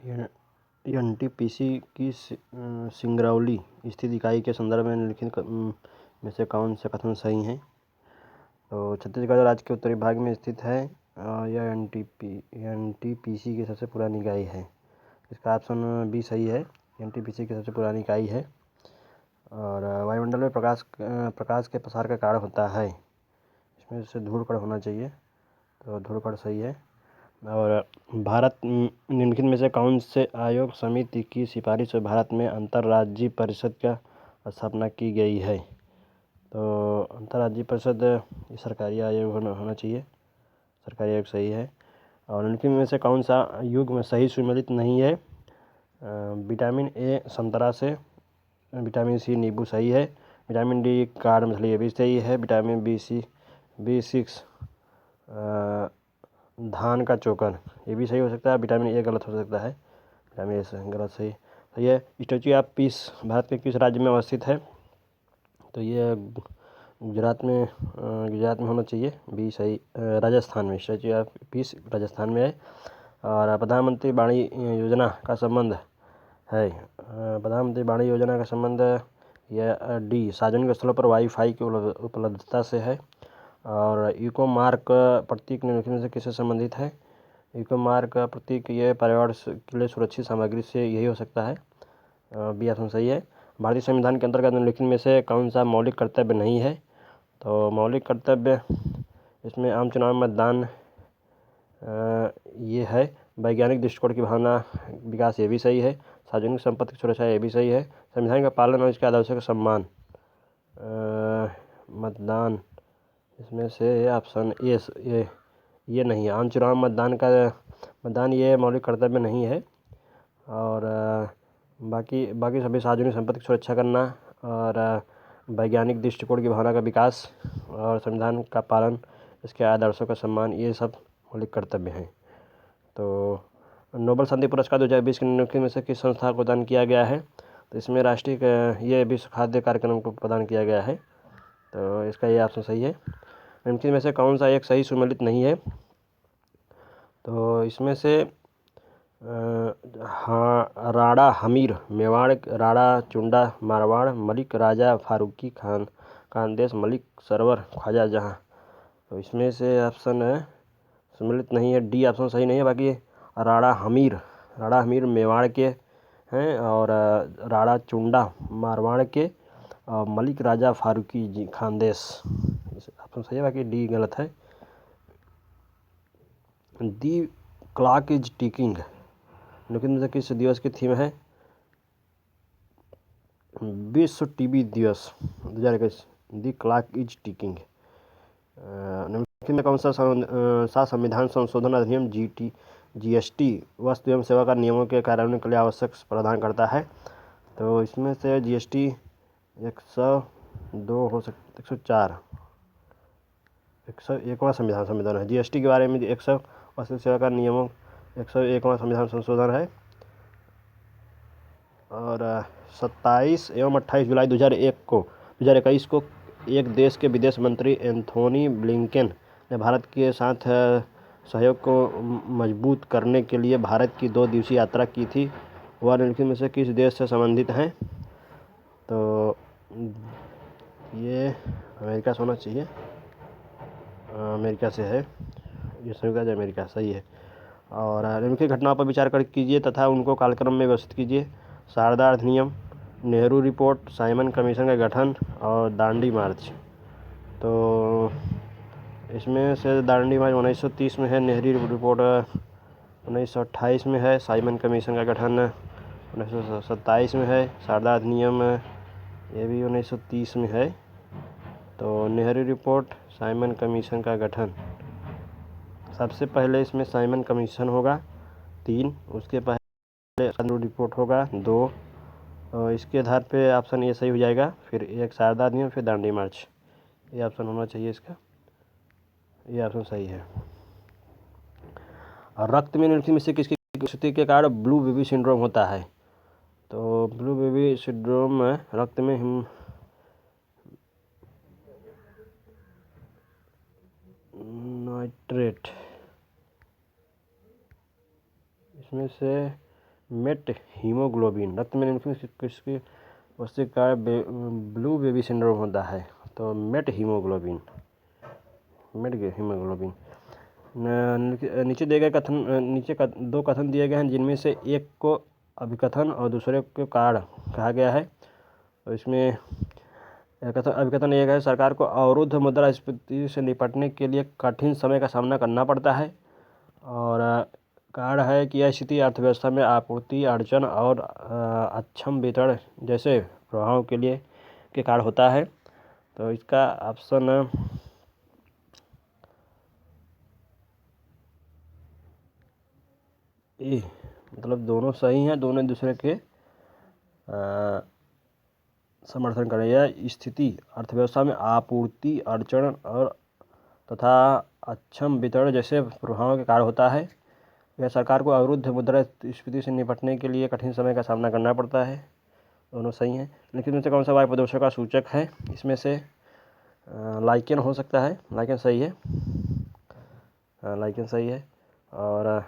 NTPC की सिंगरौली स्थित इकाई के संदर्भ में निम्नलिखित में से कौन से कथन सही हैं? तो छत्तीसगढ़ राज्य के उत्तरी भाग में स्थित है और यह एनटीपीसी की सबसे पुरानी इकाई है। इसका ऑप्शन बी सही है, एनटीपीसी की सबसे पुरानी इकाई है। और वायुमंडल में प्रकाश के प्रसार का कारण होता है, इसमें से धूल कण होना चाहिए, तो धूल कण सही है। और भारत निम्नलिखित में से कौन से आयोग समिति की सिफारिश से भारत में अंतर्राज्यीय परिषद का स्थापना की गई है? तो अंतर्राज्यीय परिषद सरकारी आयोग होना चाहिए, सरकारी आयोग सही है। और निम्नलिखित में से कौन सा युग्म सही सुमेलित नहीं है? विटामिन ए संतरा से, विटामिन सी नींबू सही है, विटामिन डी काढ़ मछली ये भी सही है, विटामिन B6 धान का चोकर ये भी सही हो सकता है, विटामिन ए गलत हो सकता है, विटामिन ए गलत सही है। स्टैच्यू ऑफ पीस भारत के किस राज्य में अवस्थित है? तो ये गुजरात में होना चाहिए, बी सही, राजस्थान में, स्टैच्यू ऑफ पीस राजस्थान में है। और प्रधानमंत्री वाणी योजना का संबंध है, प्रधानमंत्री वाणी योजना का संबंध यह डी सार्वजनिक स्थलों पर वाईफाई की उपलब्धता से है। और इको मार्क प्रतीक निम्नलिखित में से किससे संबंधित है? इको मार्क प्रतीक ये पर्यावरण के लिए सुरक्षित सामग्री से यही हो सकता है, बी ऑप्शन सही है। भारतीय संविधान के अंतर्गत निम्नलिखित में से कौन सा मौलिक कर्तव्य नहीं है? तो मौलिक कर्तव्य इसमें आम चुनाव में मतदान ये है, वैज्ञानिक दृष्टिकोण की भावना विकास ये भी सही है, सार्वजनिक संपत्ति की सुरक्षा ये भी सही है, संविधान का पालन और इसके आदर्शों का सम्मान, मतदान इसमें से ऑप्शन ये नहीं है, आम चुनाव मतदान ये मौलिक कर्तव्य नहीं है। और बाकी सभी सार्वजनिक संपत्ति की सुरक्षा करना और वैज्ञानिक दृष्टिकोण की भावना का विकास और संविधान का पालन, इसके आदर्शों का सम्मान, ये सब मौलिक कर्तव्य हैं। तो नोबेल शांति पुरस्कार 2020 के निम्नलिखित में से किस संस्था को प्रदान किया गया है? तो इसमें राष्ट्रीय ये विश्व खाद्य कार्यक्रम को प्रदान किया गया है, तो इसका ये ऑप्शन सही है। निम्नलिखित में से कौन सा एक सही सुमेलित नहीं है? तो इसमें से हाँ, राणा हमीर मेवाड़, राणा चुंडा मारवाड़, मलिक राजा फारूकी खानदेश, मलिक सरवर ख्वाजा जहाँ, तो इसमें से ऑप्शन सम्मिलित नहीं है, डी ऑप्शन सही नहीं है। बाकी राणा हमीर मेवाड़ के हैं और राणा चुंडा मारवाड़ के और मलिक राजा फारूकी जी खानदेश, ऑप्शन सही है, बाकी डी गलत है। दी क्लॉक इज टिकिंग लेकिन मुझे किस दिवस की थीम है? विश्व टीबी दिवस 2021, दी क्लॉक इज टिकिंग। निम्नलिखित में कौन सा संविधान संशोधन अधिनियम जीएसटी वस्तु एवं सेवा कर नियमों के कार्यान्वयन के लिए आवश्यक प्रावधान करता है? तो इसमें से जीएसटी 102 हो सकता, 104, 101वां संविधान है। जीएसटी के बारे में 100 वस्तु सेवा कर नियमों 101वां संविधान संशोधन है। और 27 एवं 28 जुलाई 2021 को एक देश के विदेश मंत्री एंथोनी ब्लिंकन ने भारत के साथ सहयोग को मजबूत करने के लिए भारत की 2 दिवसीय यात्रा की थी। वह निम्नलिखित में से किस देश से संबंधित हैं? तो ये अमेरिका से होना चाहिए, अमेरिका से है, ये संयुक्त राज्य अमेरिका सही है। और निम्नलिखित घटनाओं पर विचार कर कीजिए तथा उनको कालक्रम में व्यवस्थित कीजिए। शारदा अधिनियम, नेहरू रिपोर्ट, साइमन कमीशन का गठन और दांडी मार्च। तो इसमें से दांडी मार्च 1930 में है, नेहरू रिपोर्ट 1928 में है, साइमन कमीशन का गठन 1927 में है, शारदा अधिनियम ये भी 1930 में है। तो नेहरू रिपोर्ट, साइमन कमीशन का गठन, सबसे पहले इसमें साइमन कमीशन होगा 3, उसके पहले नेहरू रिपोर्ट होगा 2, और इसके आधार पे ऑप्शन ये सही हो जाएगा, फिर एक शारदा अधिनियम, फिर दांडी मार्च, ये ऑप्शन होना चाहिए इसका, ये ऑप्शन सही है। और रक्त में निम्नलिखित में से किसकी स्थिति के कारण ब्लू बेबी सिंड्रोम होता है? तो ब्लू बेबी सिंड्रोम रक्त में नाइट्रेट, इसमें से मेट हीमोग्लोबिन, रक्त में निम्नलिखित किसकी वस्तु का ब्लू बेबी सिंड्रोम होता है? तो मेट हीमोग्लोबिन। नीचे दिए गए कथन, नीचे दो कथन दिए गए हैं, जिनमें से एक को अभिकथन और दूसरे को कारण कहा गया है। और इसमें अभिकथन एक है, सरकार को अवरुद्ध मुद्रास्फीति से निपटने के लिए कठिन समय का सामना करना पड़ता है। और कारण है कि यह स्थिति अर्थव्यवस्था में आपूर्ति अड़चन और अक्षम वितरण जैसे प्रभावों के कारण होता है। तो इसका ऑप्शन ए, मतलब दोनों सही हैं, दोनों दूसरे के समर्थन करें। यह स्थिति अर्थव्यवस्था में आपूर्ति अड़चन और तथा अक्षम वितरण जैसे प्रभावों के कारण होता है। यह सरकार को अवरुद्ध मुद्रास्फीति से निपटने के लिए कठिन समय का सामना करना पड़ता है। दोनों सही हैं। लेकिन इनमें से कौन सा वायु प्रदूषण का सूचक है? इसमें से लाइकेन हो सकता है। लाइकेन सही है, लाइकेन सही है। और